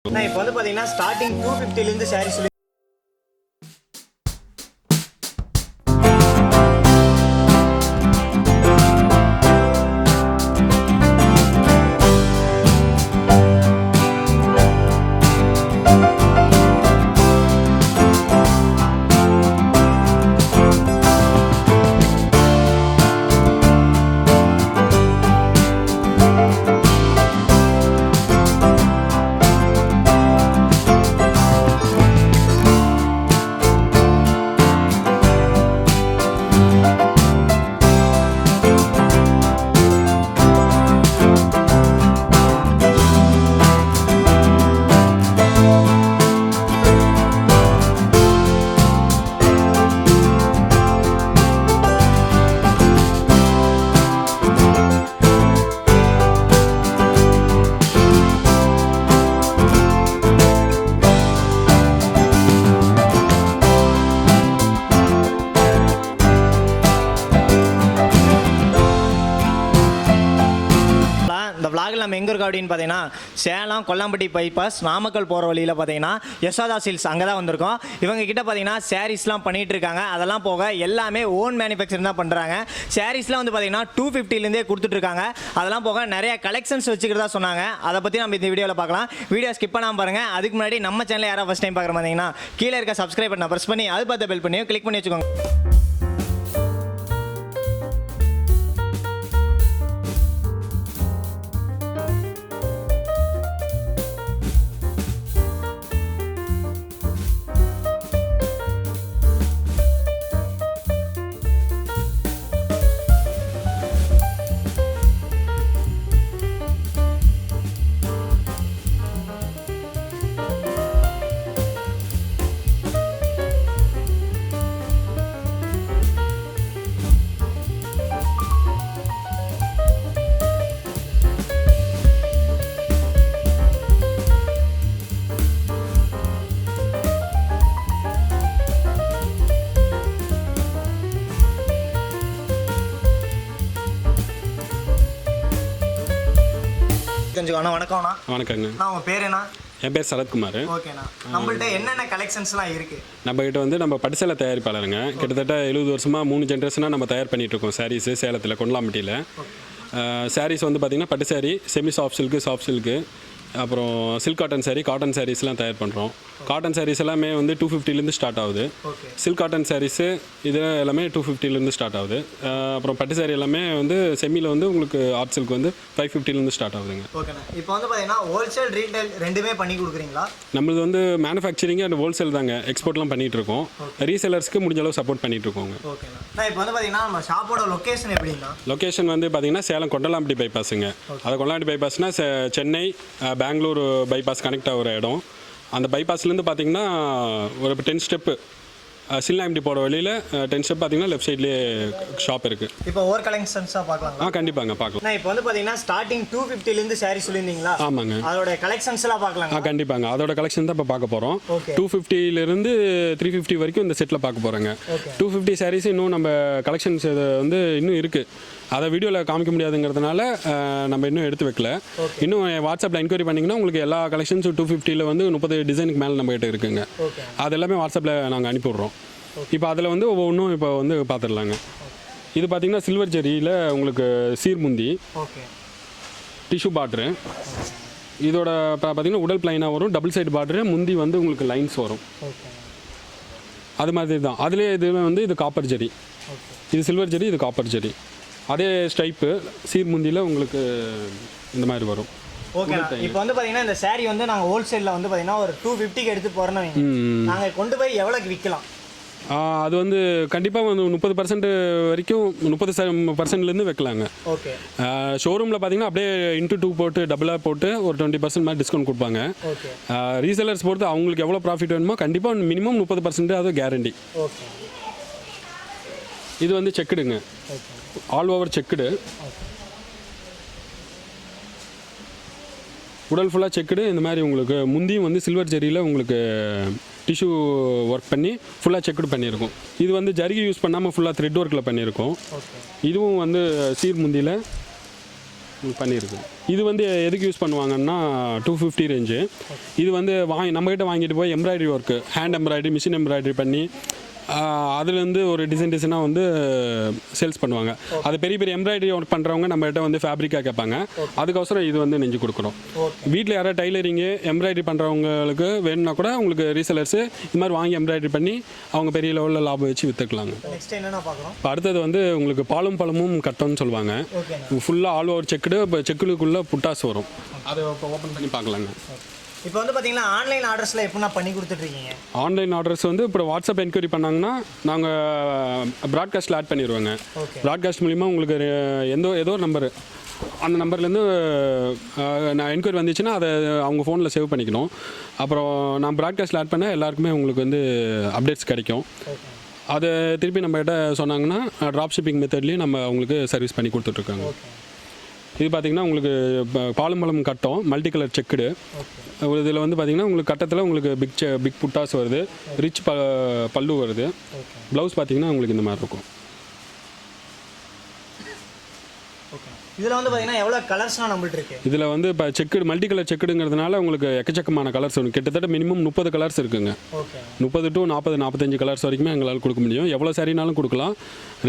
நான் இப்போ வந்து பார்த்தீங்கன்னா ஸ்டார்டிங் 250லேருந்து சாரீ சொல்லி இந்த vlogல நம்ம எங்கே இருக்கோம் அப்படின்னு பார்த்தீங்கன்னா சேலம் கொல்லாம்பட்டி பைபாஸ் நாமக்கல் போகிற வழியில் பார்த்தீங்கன்னா யசோதா சில்க்ஸ் அங்கே தான் வந்திருக்கோம். இவங்க கிட்ட பார்த்தீங்கன்னா சாரீஸ்லாம் பண்ணிட்டு இருக்காங்க. அதெல்லாம் போக எல்லாமே ஓன் மேனுஃபேக்சரிங் தான் பண்ணுறாங்க. சாரீஸ்லாம் வந்து பார்த்தீங்கன்னா 250லேருந்தே கொடுத்துட்ருக்காங்க. அதெல்லாம் போக நிறைய கலெக்ஷன்ஸ் வச்சுக்கிறதா சொன்னாங்க. அதை பற்றி நம்ம இந்த வீடியோவில் பார்க்கலாம். வீடியோ ஸ்கிப் பண்ணாமல் பாருங்கள். அதுக்கு முன்னாடி நம்ம சேனலில் யாராவது ஃபஸ்ட் டைம் பார்க்குற பார்த்தீங்கன்னா கீழே இருக்க சப்ஸ்கிரைப் பண்ண ப்ரெஸ் பண்ணி அது பார்த்து பெல் பண்ணி கிளிக் பண்ணி வச்சுக்கோங்க. கொஞ்சம் வணக்கம்ண்ணா. வணக்கங்க. நான் உங்கள் பேர் என்ன? என் பேர் சரத்குமார். ஓகேண்ணா. நம்மள்ட்ட என்னென்ன கலெக்ஷன்ஸ்லாம் இருக்குது? நம்மக்கிட்ட வந்து நம்ம பட்டுசேலை தயாரிப்பாளருங்க. கிட்டத்தட்ட 70 வருஷமாக 3 ஜென்ரேஷனாக நம்ம தயார் பண்ணிகிட்ருக்கோம் சாரீஸு சேலத்தில் கொண்டலாம்பட்டியில். சாரீஸ் வந்து பார்த்திங்கன்னா பட்டு சாரீ, செமி சாஃப்ட் சில்க்கு, அப்புறம் சில்க் காட்டன் சாரீஸ்லாம் தயார் பண்ணுறோம். காட்டன் சாரீஸ் எல்லாமே வந்து 250லேருந்து ஸ்டார்ட் ஆகுது. சில்க் காட்டன் சாரீஸு இது எல்லாமே 250லேருந்து ஸ்டார்ட் ஆகுது. அப்புறம் பட்டு சாரீ எல்லாமே வந்து செமியில் வந்து உங்களுக்கு ஆர்ட் சில்க் வந்து 550லேருந்து ஸ்டார்ட் ஆகுதுங்க. ஓகேண்ணா. இப்போ வந்து பார்த்தீங்கன்னா ஹோல்சேல் ரீட்டைல் ரெண்டுமே பண்ணி கொடுக்குறீங்களா? நம்மளது வந்து மேனுஃபேக்சரிங் அண்ட் ஹோல்சேல் தாங்க. எக்ஸ்போர்ட்லாம் பண்ணிகிட்டு இருக்கோம். ரீசேலர்ஸ்க்கு முடிஞ்ச அளவு சப்போர்ட் பண்ணிகிட்டு இருக்கோங்க. ஓகேண்ணா. இப்போ வந்து பார்த்தீங்கன்னா நம்ம ஷாப்போட லொக்கேஷன் எப்படின்னா? லொக்கேஷன் வந்து பார்த்தீங்கன்னா சேலம் கொண்டலாம்பட்டி பைபாஸுங்க. அது கொண்டலாம்பட்டி பைபாஸ்னால் சென்னை பெங்களூர் பைபாஸ் கனெக்ட் ஆகிற இடம். அந்த பைபாஸ்லேருந்து பார்த்தீங்கன்னா ஒரு 10 ஸ்டெப்பு சில்லாம்பட்டி போகிற வழியில் 10 ஸ்டெப் பார்த்தீங்கன்னா லெஃப்ட் சைட்லேயே ஷாப் இருக்குது. இப்போ ஓவர் கலெக்ஷன்ஸாக பார்க்கலாம். கண்டிப்பாங்க பார்க்கலாம். இப்போ வந்து பார்த்தீங்கன்னா ஸ்டார்டிங் 250லேருந்து சாரீ சொல்லியிருந்தீங்களா? ஆமாங்க. அதோட கலெக்ஷன்ஸ்லாம் பார்க்கலாம். கண்டிப்பாங்க. அதோட கலெக்ஷன் தான் இப்போ பார்க்க போகிறோம். 250லேருந்து 350 வரைக்கும் இந்த செட்டில் பார்க்க போகிறோங்க. 250 சாரீஸ் இன்னும் நம்ம கலெக்ஷன்ஸ் வந்து இன்னும் இருக்குது. அதை வீடியோவில் காமிக்க முடியாதுங்கிறதுனால நம்ம இன்னும் எடுத்து வைக்கல. இன்னும் வாட்ஸ்அப்பில் என்கொயரி பண்ணிங்கன்னா உங்களுக்கு எல்லா கலெக்ஷன்ஸும் 250ல் வந்து 30 டிசைனுக்கு மேலே நம்மகிட்ட இருக்குங்க. அது எல்லாமே வாட்ஸ்அப்பில் நாங்கள் அனுப்பிவிட்றோம். இப்போ அதில் வந்து ஒவ்வொன்றும் இப்போ வந்து பார்த்துடலாங்க. இது பார்த்திங்கன்னா சில்வர் ஜெரியில் உங்களுக்கு சீர்முந்தி, டிஷ்யூ பார்ட்ரு. இதோட பார்த்திங்கன்னா உடல் பிளைனாக வரும். டபுள் சைடு பார்ட்ரு, முந்தி வந்து உங்களுக்கு லைன்ஸ் வரும். அது மாதிரி தான். அதுலேயே இதில் வந்து இது காப்பர் ஜெரி, இது சில்வர் ஜெரி, இது காப்பர் ஜெரி. அதே ஸ்டைப்பு சீர்முந்தியில் உங்களுக்கு இந்த மாதிரி வரும். ஓகே. இப்போ வந்து பார்த்தீங்கன்னா இந்த சாரீ வந்து நாங்கள் ஹோல்சேலில் வந்து பார்த்தீங்கன்னா ஒரு 250க்கு எடுத்து போகிறோன்னு நாங்கள் கொண்டு போய் எவ்வளோக்கு விற்கலாம்? அது வந்து கண்டிப்பாக வந்து 30% வரைக்கும் 30%லேருந்து வைக்கலாங்க. ஓகே. ஷோரூமில் பார்த்தீங்கன்னா அப்படியே இன்ட்டு 2 போட்டு டபுளாக போட்டு ஒரு 20% மாதிரி டிஸ்கவுண்ட் கொடுப்பாங்க. ரீசேலர்ஸ் பொறுத்து அவங்களுக்கு எவ்வளோ ப்ராஃபிட் வேணுமோ கண்டிப்பாக மினிமம் 30% அது கேரண்டி. ஓகே. இது வந்து செக்குடுங்க, ஆல் ஓவர் செக்குடு. உடல் ஃபுல்லாக செக்குடு. இந்த மாதிரி உங்களுக்கு முந்தியும் வந்து சில்வர் ஜெரியில் உங்களுக்கு டிஷ்யூ ஒர்க் பண்ணி ஃபுல்லாக செக்குடு பண்ணியிருக்கோம். இது வந்து ஜரிகை யூஸ் பண்ணாமல் ஃபுல்லாக த்ரெட் ஒர்க்கில் பண்ணியிருக்கோம். இதுவும் வந்து சீர் முந்தியில் பண்ணியிருக்கு. இது வந்து எதுக்கு யூஸ் பண்ணுவாங்கன்னா 250 ரேஞ்சு. இது வந்து நம்மகிட்ட வாங்கிட்டு போய் embroidery work, hand embroidery, machine embroidery பண்ணி அதுலேருந்து ஒரு டிசைனாக வந்து சேல்ஸ் பண்ணுவாங்க. அது பெரிய பெரிய எம்ப்ராய்டரி ஒர்க் பண்ணுறவங்க நம்மகிட்ட வந்து ஃபேப்ரிக்காக கேட்பாங்க. அதுக்கோசரம் இது வந்து நெஞ்சு கொடுக்குறோம். வீட்டில் யாராவது டைலரிங்கு எம்ப்ராய்டரி பண்ணுறவங்களுக்கு வேணும்னா கூட உங்களுக்கு ரீசெலர்ஸு இது மாதிரி வாங்கி எம்ப்ராய்டரி பண்ணி அவங்க பெரிய லெவலில் லாபம் வச்சு விற்றுக்கலாங்க. நெக்ஸ்ட் என்னென்ன பார்க்குறோம்? இப்போ அடுத்தது வந்து உங்களுக்கு பழமும் கட்டம்னு சொல்லுவாங்க. ஃபுல்லாக ஆல் ஓவர் செக்குடு. இப்போ செக்குடுக்குள்ளே புட்டாஸ் வரும். அதை இப்போ ஓப்பன் பண்ணி பார்க்கலாங்க. இப்போ வந்து பார்த்தீங்கன்னா ஆன்லைன் ஆர்டர்ஸில் எப்படின்னா பண்ணி கொடுத்துட்ருக்கீங்க? ஆன்லைன் ஆர்டர்ஸ் வந்து இப்போ வாட்ஸ்அப் என்கொயரி பண்ணாங்கன்னா நாங்கள் ப்ராட்காஸ்ட்டில் ஆட் பண்ணிடுவோங்க. ப்ராட்காஸ்ட் மூலிமா உங்களுக்கு ஏதோ ஒரு நம்பரு, அந்த நம்பர்லேருந்து நான் என்கொயரி வந்துச்சுன்னா அதை அவங்க ஃபோனில் சேவ் பண்ணிக்கணும். அப்புறம் நான் ப்ராட்காஸ்ட்டில் ஆட் பண்ணால் எல்லாருக்குமே உங்களுக்கு வந்து அப்டேட்ஸ் கிடைக்கும். அதை திருப்பி நம்மகிட்ட சொன்னாங்கன்னா ட்ராப் ஷிப்பிங் மெத்தட்லேயும் நம்ம அவங்களுக்கு சர்வீஸ் பண்ணி கொடுத்துட்ருக்காங்க. இது பார்த்திங்கன்னா உங்களுக்கு பழம் கட்டம் மல்டி கலர் செக்குடு. இதில் வந்து பார்த்திங்கன்னா உங்களுக்கு கட்டத்தில் உங்களுக்கு பிக் புட்டாஸ் வருது, ரிச் பல்லு வருது. ப்ளவுஸ் பார்த்திங்கன்னா உங்களுக்கு இந்த மாதிரி இருக்கும். இதில் வந்து பார்த்தீங்கன்னா எவ்வளோ கலர்ஸ்லாம் நம்மள்ட்ட இருக்குது? இதில் வந்து இப்போ செக்குடு மல்டி கலர் செக்குடுங்கிறதுனால உங்களுக்கு எக்கச்சக்கமான கலர்ஸ் வரும். கிட்டத்தட்ட மினிமம் 30 கலர்ஸ் இருக்குங்க. 30 to 40, 45 கலர்ஸ் வரைக்குமே எங்களால் கொடுக்க முடியும். எவ்வளோ சாரினாலும் கொடுக்கலாம்.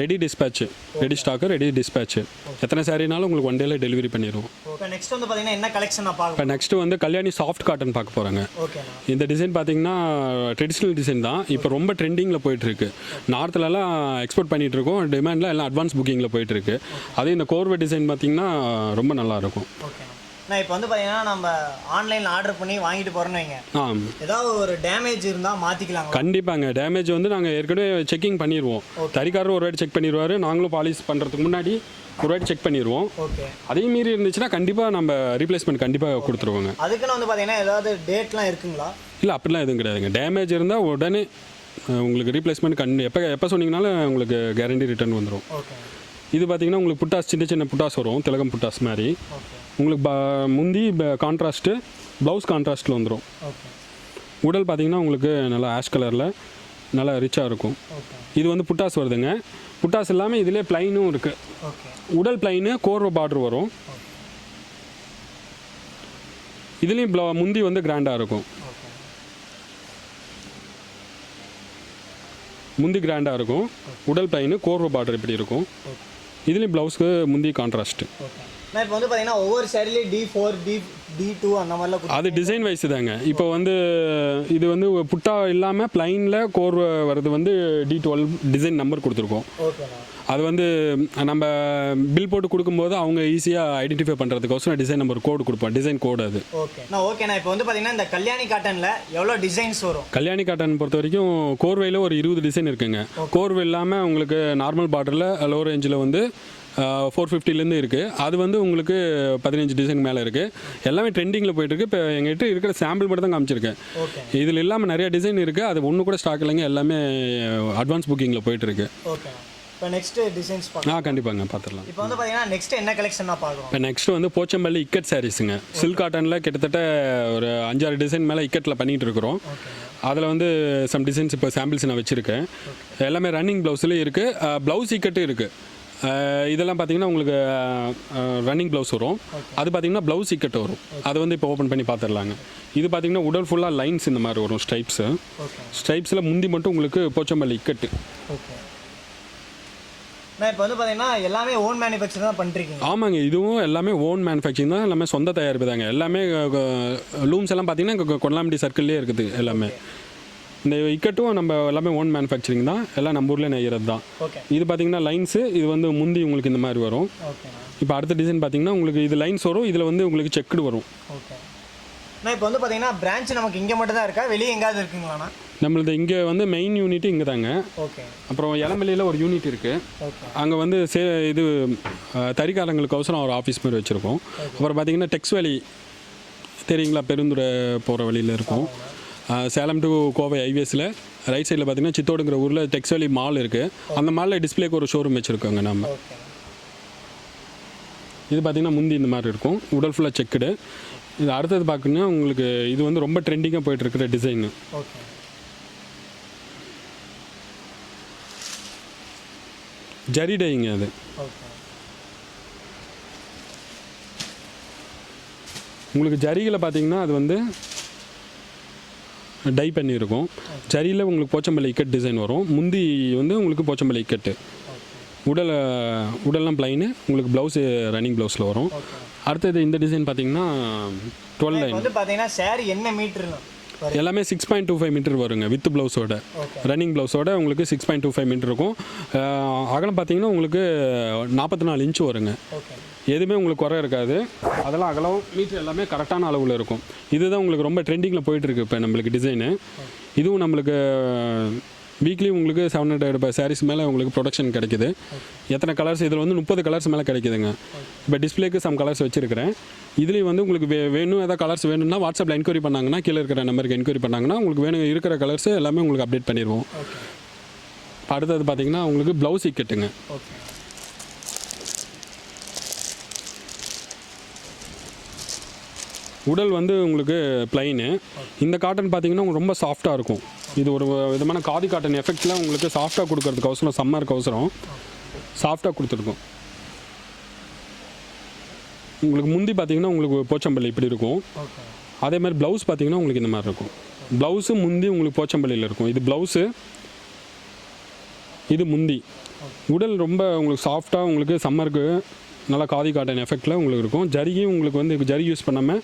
Ready dispatch, ready stock, ready dispatch. எத்தனை சாரினாலும் உங்களுக்கு 1 டேல டெலிவரி பண்ணிடுவோம். இப்போ நெக்ஸ்ட் வந்து பார்த்தீங்கன்னா என்ன கலெக்ஷன் பார்க்க? இப்போ நெக்ஸ்ட் வந்து கல்யாணி சாஃப்ட் காட்டன் பார்க்க போகிறாங்க. இந்த டிசைன் பார்த்தீங்கன்னா ட்ரெடிஷ்னல் டிசைன் தான். இப்போ ரொம்ப ட்ரெண்டிங்கில் போயிட்டுருக்கு. நார்த்லலாம் எக்ஸ்போர்ட் பண்ணிகிட்டு இருக்கோம். டிமாண்டில் எல்லாம் அட்வான்ஸ் புக்கிங்கில் போயிட்டுருக்கு. அதே இந்த கோர்வை டிசைன் பார்த்தீங்கன்னா ரொம்ப நல்லாயிருக்கும். நான் இப்போ வந்து பார்த்தீங்கன்னா நம்ம ஆன்லைனில் ஆர்டர் பண்ணி வாங்கிட்டு போகிறோன்னு வைங்க, ஏதாவது ஒரு டேமேஜ் இருந்தால் மாற்றிக்கலாம்? கண்டிப்பாங்க. டேமேஜ் வந்து நாங்கள் ஏற்கனவே செக்கிங் பண்ணிடுவோம். தறிக்காரர் ஒரு வாட்டி செக் பண்ணிடுவார், நாங்களும் பாலிஷ் பண்ணுறதுக்கு முன்னாடி ஒரு வாட்டி செக் பண்ணிடுவோம். அதே மீறி இருந்துச்சுன்னா கண்டிப்பாக நம்ம ரீப்ளேஸ்மெண்ட் கண்டிப்பாக கொடுத்துருவோங்க. அதுக்குன்னு வந்து பார்த்தீங்கன்னா ஏதாவது டேட்லாம் இருக்குங்களா? இல்லை, அப்படிலாம் எதுவும் கிடையாதுங்க. டேமேஜ் இருந்தால் உடனே உங்களுக்கு ரீப்ளேஸ்மெண்ட் எப்போ சொன்னீங்கனாலும் உங்களுக்கு கேரண்டி ரிட்டர்ன் வந்துடும். இது பார்த்தீங்கன்னா உங்களுக்கு புட்டாஸ், சின்ன சின்ன புட்டாஸ் வரும், திலகம் புட்டாஸ் மாதிரி. உங்களுக்கு முந்தி கான்ட்ராஸ்ட்டு, ப்ளவுஸ் கான்ட்ராஸ்ட்டில் வந்துடும். உடல் பார்த்தீங்கன்னா உங்களுக்கு நல்லா ஆஷ் கலரில் நல்லா ரிச்சாக இருக்கும். இது வந்து புட்டாஸ் வருதுங்க. புட்டாஸ் இல்லாமல் இதிலே ப்ளைனும் இருக்குது. உடல் ப்ளைனு, கோர்வை பார்டர் வரும். இதுலேயும் முந்தி வந்து கிராண்டாக இருக்கும். முந்தி கிராண்டாக இருக்கும். உடல் ப்ளைனு, கோர்வை பார்டர் இப்படி இருக்கும். இதுலேயும் ப்ளவுஸ்க்கு முந்தி கான்ட்ராஸ்ட்டு. நான் இப்போ வந்து பார்த்தீங்கன்னா ஒவ்வொரு சேரீலையும் D4, D2 அந்த மாதிரிலாம் அது டிசைன் வைஸ் தாங்க. இப்போ வந்து இது வந்து புட்டா இல்லாமல் ப்ளைனில் கோர்வை வர்றது வந்து D12 டிசைன் நம்பர் கொடுத்துருக்கோம். அது வந்து நம்ம பில் போட்டு கொடுக்கும்போது அவங்க ஈஸியாக ஐடென்டிஃபை பண்ணுறதுக்கோசரம் டிசைன் நம்பர் கோடு கொடுப்போம். டிசைன் கோடு அது. ஓகேண்ணா. இப்போ வந்து பார்த்தீங்கன்னா இந்த கல்யாணி காட்டனில் எவ்வளோ டிசைன்ஸ் வரும்? கல்யாணி காட்டன் பொறுத்த வரைக்கும் கோர்வையில் ஒரு 20 டிசைன் இருக்குங்க. கோர்வை இல்லாமல் உங்களுக்கு நார்மல் பார்டரில் லோ ரேஞ்சில் வந்து 450லேருந்து இருக்குது. அது வந்து உங்களுக்கு 15 டிசைன் மேலே இருக்குது. எல்லாமே ட்ரெண்டிங்கில் போயிட்டுருக்கு. இப்போ எங்கள்கிட்ட இருக்கிற சாம்பிள் மட்டும் தான் காமிச்சிருக்கேன். இதில் இல்லாமல் நிறைய டிசைன் இருக்குது. அது ஒன்று கூட ஸ்டாக் இல்லைங்க. எல்லாமே அட்வான்ஸ் புக்கிங்கில் போயிட்டுருக்கு. இப்போ நெக்ஸ்ட் டிசைன்ஸ் கண்டிப்பாங்க பார்த்துடலாம். இப்போ வந்து பார்த்தீங்கன்னா நெக்ஸ்ட் என்ன கலெக்ஷன் பார்க்குறோம்? இப்போ நெக்ஸ்ட் வந்து போச்சம்பள்ளி இக்கட் சாரீஸுங்க. சில்க் காட்டனில் கிட்டத்தட்ட ஒரு 5-6 டிசைன் மேலே இக்கட்டில் பண்ணிகிட்டு இருக்கிறோம். அதில் வந்து சம் டிசைன்ஸ் இப்போ சாம்பிள்ஸ் நான் வச்சுருக்கேன். எல்லாமே ரன்னிங் ப்ளவுஸ்லேயும் இருக்குது, ப்ளவுஸ் இக்கட்டும் இருக்குது. இதெல்லாம் பார்த்தீங்கன்னா உங்களுக்கு ரன்னிங் ப்ளவுஸ் வரும். அது பார்த்தீங்கன்னா ப்ளவுஸ் இக்கட் வரும். அது வந்து இப்போ ஓப்பன் பண்ணி பார்த்துடலாங்க. இது பார்த்தீங்கன்னா உடல் ஃபுல்லாக லைன்ஸ் இந்த மாதிரி வரும், ஸ்ட்ரைப்ஸில் முந்தி மட்டும் உங்களுக்கு போச்சம்பள்ளி இக்கட்டு. நான் இப்போ வந்து பார்த்தீங்கன்னா எல்லாமே ஓன் மேனுஃபேக்சர் தான் பண்ணுறீங்க? ஆமாங்க, இதுவும் எல்லாமே ஓன் மேனுஃபேக்சரிங் தான். எல்லாமே சொந்த தயாரிப்பு தாங்க. எல்லாமே லூம்ஸ் எல்லாம் பார்த்தீங்கன்னா கொல்லாம்பட்டி சர்க்கிள்லேயே இருக்குது. எல்லாமே இந்த இக்கட்டும் நம்ம எல்லாமே ஓன் மேனுஃபேக்சரிங் தான். எல்லாம் நம்ம ஊரில் நெய்கிறது தான். இது பார்த்தீங்கன்னா லைன்ஸு. இது வந்து முந்தி உங்களுக்கு இந்த மாதிரி வரும். இப்போ அடுத்த டிசைன் பார்த்தீங்கன்னா உங்களுக்கு இது லைன்ஸ் வரும். இதில் வந்து உங்களுக்கு செக்குடு வரும். நான் இப்போ வந்து பார்த்தீங்கன்னா பிரான்ச் நமக்கு இங்கே மட்டும் தான் இருக்கா, வெளியே எங்கேயாவது இருக்குங்களாண்ணா? நம்மளது இங்கே வந்து மெயின் யூனிட் இங்கே தாங்க. அப்புறம் இளம்பள்ளியில் ஒரு யூனிட் இருக்குது. அங்கே வந்து இது தறிக்காரங்களுக்கு அவசரம் ஒரு ஆஃபீஸ் மாதிரி வச்சுருக்கோம். அப்புறம் பார்த்தீங்கன்னா டெக்ஸ் வேலி தெரியுங்களா, பெருந்துறை போகிற வழியில் இருக்கும். சேலம் டு கோவை ஹைவேஸில் ரைட் சைடில் பார்த்தீங்கன்னா சித்தோடுங்கிற ஊரில் டெக்ஸ் வேலி மால் இருக்குது. அந்த மாலில் டிஸ்பிளேக்கு ஒரு ஷோரூம் வச்சுருக்கோங்க நம்ம. இது பார்த்தீங்கன்னா முந்தி இந்த மாதிரி இருக்கும். உடல் ஃபுல்லாக செக்குடு. இது அடுத்தது பார்க்கணுன்னா உங்களுக்கு இது வந்து ரொம்ப ட்ரெண்டிங்காக போயிட்டுருக்கிற டிசைனு. ஜரி டைங்க அது. உங்களுக்கு ஜரிகளை பார்த்தீங்கன்னா அது வந்து டை பண்ணியிருக்கும். ஜரியில் உங்களுக்கு போச்சம்பள்ளி இக்கட் டிசைன் வரும். முந்தி வந்து உங்களுக்கு போச்சம்பள்ளி இக்கட்டு. உடல்லாம் ப்ளைனு, உங்களுக்கு ப்ளவுஸு ரன்னிங் ப்ளவுஸில் வரும். அடுத்தது இந்த டிசைன் பார்த்தீங்கன்னா 12 லைன் வந்து பார்த்தீங்கன்னா சாரி என்ன மீட்டர்னு எல்லாமே 6.25 மீட்டர் வருங்க வித் ப்ளவுஸோட. ரன்னிங் ப்ளவுஸோட உங்களுக்கு 6.25 மீட்டர் இருக்கும். அகலம் பார்த்தீங்கன்னா உங்களுக்கு 44 இன்ச்சு வருங்க. எதுவுமே உங்களுக்கு குறை இருக்காது. அதெல்லாம் அகலம் மீட்டர் எல்லாமே கரெக்டான அளவில் இருக்கும். இதுதான் உங்களுக்கு ரொம்ப ட்ரெண்டிங்கில் போயிட்டுருக்கு இப்போ நம்மளுக்கு டிசைனு. இதுவும் நம்மளுக்கு வீக்லி உங்களுக்கு 700 சாரீஸ் மேலே உங்களுக்கு ப்ரொடக்ஷன் கிடைக்குது. எத்தனை கலர்ஸ் இதில் வந்து 30 கலர்ஸ் மேலே கிடைக்குதுங்க. இப்போ டிஸ்பிளேக்கு சம் கலர்ஸ் வச்சுருக்கிறேன். இதுலேயும் வந்து உங்களுக்கு வேணும் ஏதாவது கலர்ஸ் வேணும்னா வாட்ஸ்அப்பில் என்கொயரி பண்ணாங்கன்னா கீழே இருக்கிற நம்பருக்கு என்கொயரி பண்ணாங்கன்னா உங்களுக்கு வேணும் இருக்கிற கலர்ஸ் எல்லாமே உங்களுக்கு அப்டேட் பண்ணிடுவோம். இப்போ அடுத்தது பார்த்தீங்கன்னா உங்களுக்கு ப்ளவுஸ் இக்கட்டுங்க. உடல் வந்து உங்களுக்கு ப்ளைனு. இந்த காட்டன் பார்த்தீங்கன்னா ரொம்ப சாஃப்டாக இருக்கும். இது ஒரு விதமான காதி காட்டன் எஃபெக்டில் உங்களுக்கு சாஃப்டாக கொடுக்கறதுக்கோசரம் சம்மருக்கு அவசரம் சாஃப்டாக கொடுத்துருக்கும். உங்களுக்கு முந்தி பார்த்தீங்கன்னா உங்களுக்கு போச்சம்பள்ளி இப்படி இருக்கும். அதே மாதிரி ப்ளவுஸ் பார்த்தீங்கன்னா உங்களுக்கு இந்த மாதிரி இருக்கும். ப்ளவுஸு முந்தி உங்களுக்கு போச்சம்பள்ளியில் இருக்கும். இது ப்ளவுஸு, இது முந்தி. உடல் ரொம்ப உங்களுக்கு சாஃப்டாக உங்களுக்கு சம்மருக்கு நல்லா காதி காட்டன் எஃபெக்டில் உங்களுக்கு இருக்கும். ஜரியும் உங்களுக்கு வந்து ஜரி யூஸ் பண்ணாமல்